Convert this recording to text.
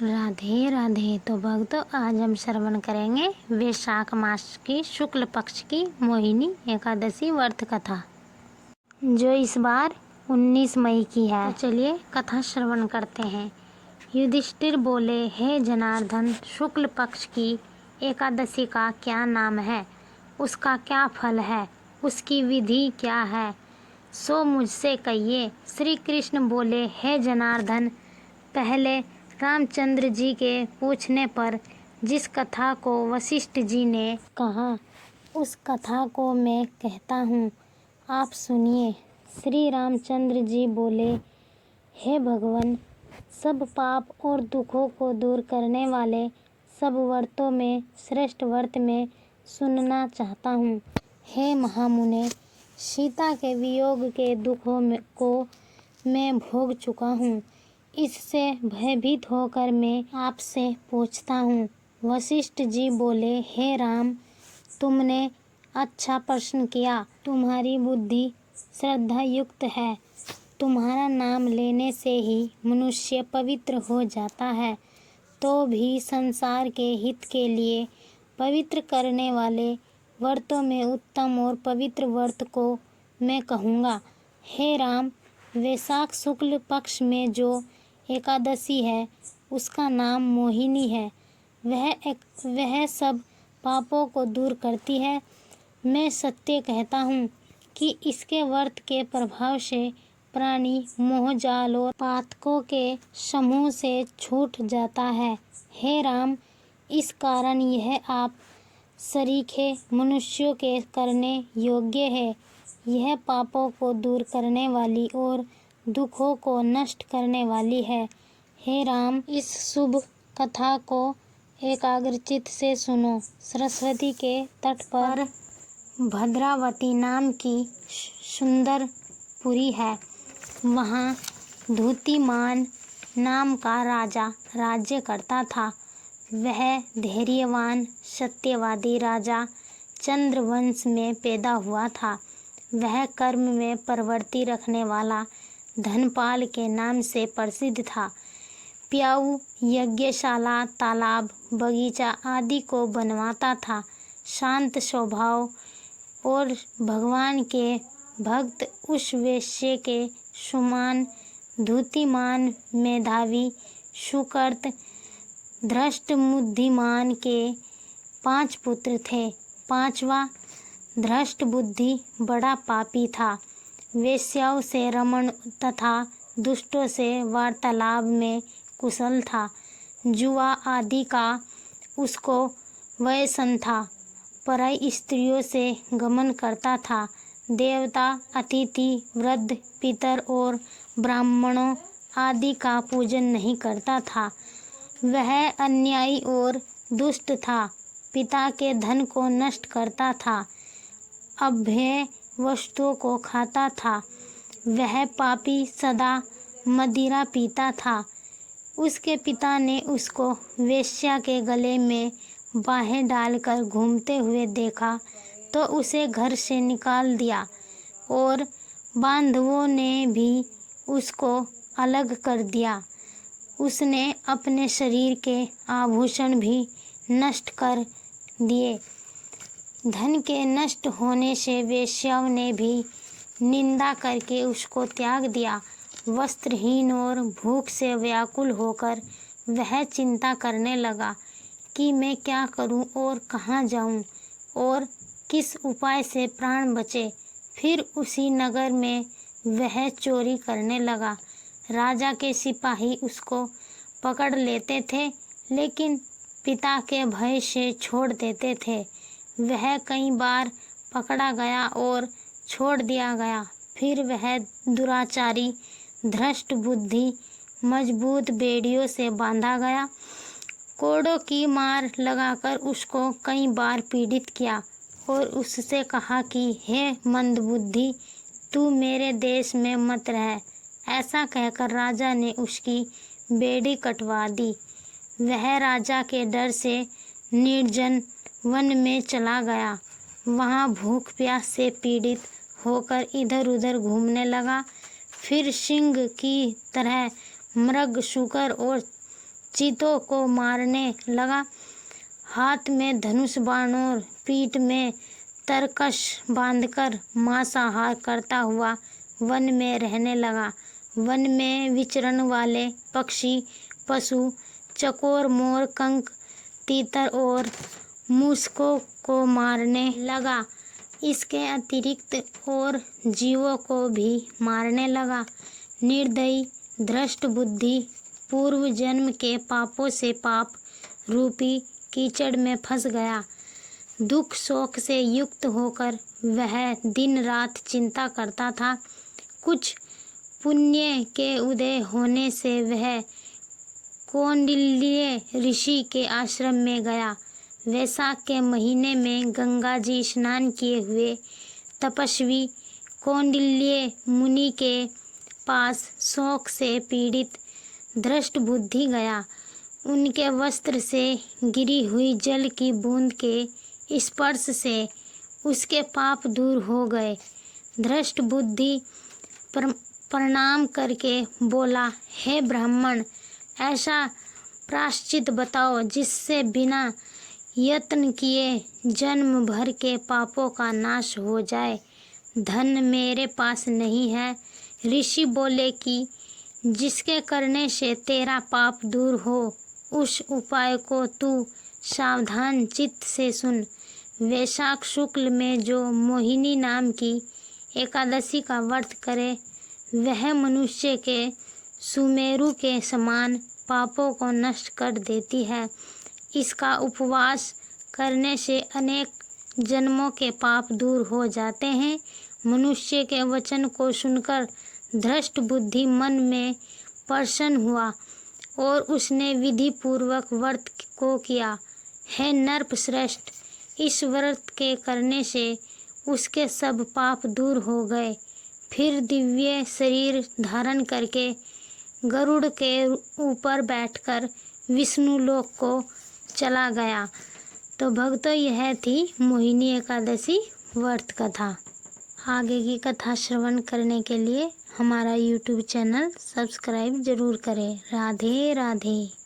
राधे राधे। तो भक्तों, आज हम श्रवण करेंगे वैशाख मास की शुक्ल पक्ष की मोहिनी एकादशी व्रत कथा, जो इस बार 19 मई की है। तो चलिए कथा श्रवण करते हैं। युधिष्ठिर बोले, हे जनार्दन, शुक्ल पक्ष की एकादशी का क्या नाम है? उसका क्या फल है? उसकी विधि क्या है? सो मुझसे कहिए। श्री कृष्ण बोले, हे जनार्दन, पहले रामचंद्र जी के पूछने पर जिस कथा को वशिष्ठ जी ने कहा, उस कथा को मैं कहता हूँ, आप सुनिए। श्री रामचंद्र जी बोले, हे भगवान, सब पाप और दुखों को दूर करने वाले सब व्रतों में श्रेष्ठ व्रत में सुनना चाहता हूँ। हे महामुने, सीता के वियोग के दुखों को मैं भोग चुका हूँ। इससे भयभीत होकर मैं आपसे पूछता हूँ। वशिष्ठ जी बोले, हे राम, तुमने अच्छा प्रश्न किया। तुम्हारी बुद्धि श्रद्धा युक्त है। तुम्हारा नाम लेने से ही मनुष्य पवित्र हो जाता है। तो भी संसार के हित के लिए पवित्र करने वाले व्रतों में उत्तम और पवित्र व्रत को मैं कहूँगा। हे राम, वैशाख शुक्ल पक्ष में जो एकादशी है, उसका नाम मोहिनी है। वह सब पापों को दूर करती है। मैं सत्य कहता हूँ कि इसके व्रत के प्रभाव से प्राणी मोहजाल और पातकों के समूह से छूट जाता है। हे राम, इस कारण यह आप सरीखे मनुष्यों के करने योग्य है। यह पापों को दूर करने वाली और दुखों को नष्ट करने वाली है। हे राम, इस शुभ कथा को एकाग्रचित्त से सुनो। सरस्वती के तट पर भद्रावती नाम की सुंदर पुरी है। वहाँ धूतिमान नाम का राजा राज्य करता था। वह धैर्यवान सत्यवादी राजा चंद्रवंश में पैदा हुआ था। वह कर्म में प्रवृत्ति रखने वाला धनपाल के नाम से प्रसिद्ध था। प्याऊ, यज्ञशाला, तालाब, बगीचा आदि को बनवाता था। शांत स्वभाव और भगवान के भक्त उस वेश्य के सुमान धूतिमान मेधावी सुकृत धृष्ट बुद्धिमान के 5 पुत्र थे। 5वां धृष्ट बुद्धि बड़ा पापी था। वेश्याओं से रमण तथा दुष्टों से वार्तालाप में कुशल था। जुआ आदि का उसको व्यसन था। पराई स्त्रियों से गमन करता था। देवता, अतिथि, वृद्ध, पितर और ब्राह्मणों आदि का पूजन नहीं करता था। वह अन्यायी और दुष्ट था। पिता के धन को नष्ट करता था। अभय वस्तुओं को खाता था। वह पापी सदा मदिरा पीता था। उसके पिता ने उसको वेश्या के गले में बाहें डालकर घूमते हुए देखा तो उसे घर से निकाल दिया और बांधवों ने भी उसको अलग कर दिया। उसने अपने शरीर के आभूषण भी नष्ट कर दिए। धन के नष्ट होने से वेश्याओं ने भी निंदा करके उसको त्याग दिया। वस्त्रहीन और भूख से व्याकुल होकर वह चिंता करने लगा कि मैं क्या करूं और कहाँ जाऊं और किस उपाय से प्राण बचे। फिर उसी नगर में वह चोरी करने लगा। राजा के सिपाही उसको पकड़ लेते थे, लेकिन पिता के भय से छोड़ देते थे। वह कई बार पकड़ा गया और छोड़ दिया गया। फिर वह दुराचारी धृष्ट बुद्धि मजबूत बेड़ियों से बांधा गया। कोड़ों की मार लगाकर उसको कई बार पीड़ित किया और उससे कहा कि हे मंदबुद्धि, तू मेरे देश में मत रह। ऐसा कहकर राजा ने उसकी बेड़ी कटवा दी। वह राजा के डर से निर्जन वन में चला गया। वहाँ भूख प्यास से पीड़ित होकर इधर उधर घूमने लगा। फिर सिंह की तरह मृग, शूकर और चीतों को मारने लगा। हाथ में धनुष बाण और पीठ में तरकश बांधकर मांसाहार करता हुआ वन में रहने लगा। वन में विचरण वाले पक्षी, पशु, चकोर, मोर, कंक, तीतर और मूषकों को मारने लगा। इसके अतिरिक्त और जीवों को भी मारने लगा। निर्दयी, धृष्ट बुद्धि पूर्व जन्म के पापों से पाप रूपी कीचड़ में फंस गया। दुख शोक से युक्त होकर वह दिन रात चिंता करता था। कुछ पुण्य के उदय होने से वह कौंडिल्य ऋषि के आश्रम में गया। वैशाख के महीने में गंगा जी स्नान किए हुए तपस्वी कौंडिल्य मुनि के पास शोक से पीड़ित धृष्ट बुद्धि गया। उनके वस्त्र से गिरी हुई जल की बूंद के स्पर्श से उसके पाप दूर हो गए। धृष्ट बुद्धि प्रणाम करके बोला, हे ब्राह्मण, ऐसा प्रायश्चित बताओ जिससे बिना यत्न किए जन्म भर के पापों का नाश हो जाए। धन मेरे पास नहीं है। ऋषि बोले कि जिसके करने से तेरा पाप दूर हो, उस उपाय को तू सावधान चित्त से सुन। वैशाख शुक्ल में जो मोहिनी नाम की एकादशी का व्रत करे, वह मनुष्य के सुमेरु के समान पापों को नष्ट कर देती है। इसका उपवास करने से अनेक जन्मों के पाप दूर हो जाते हैं। मनुष्य के वचन को सुनकर धृष्ट बुद्धि मन में प्रसन्न हुआ और उसने विधि पूर्वक व्रत को किया। हे नृप श्रेष्ठ, इस व्रत के करने से उसके सब पाप दूर हो गए। फिर दिव्य शरीर धारण करके गरुड़ के ऊपर बैठकर विष्णु लोक को चला गया। तो भक्तों, यह थी मोहिनी एकादशी व्रत कथा। आगे की कथा श्रवण करने के लिए हमारा YouTube चैनल सब्सक्राइब जरूर करें। राधे राधे।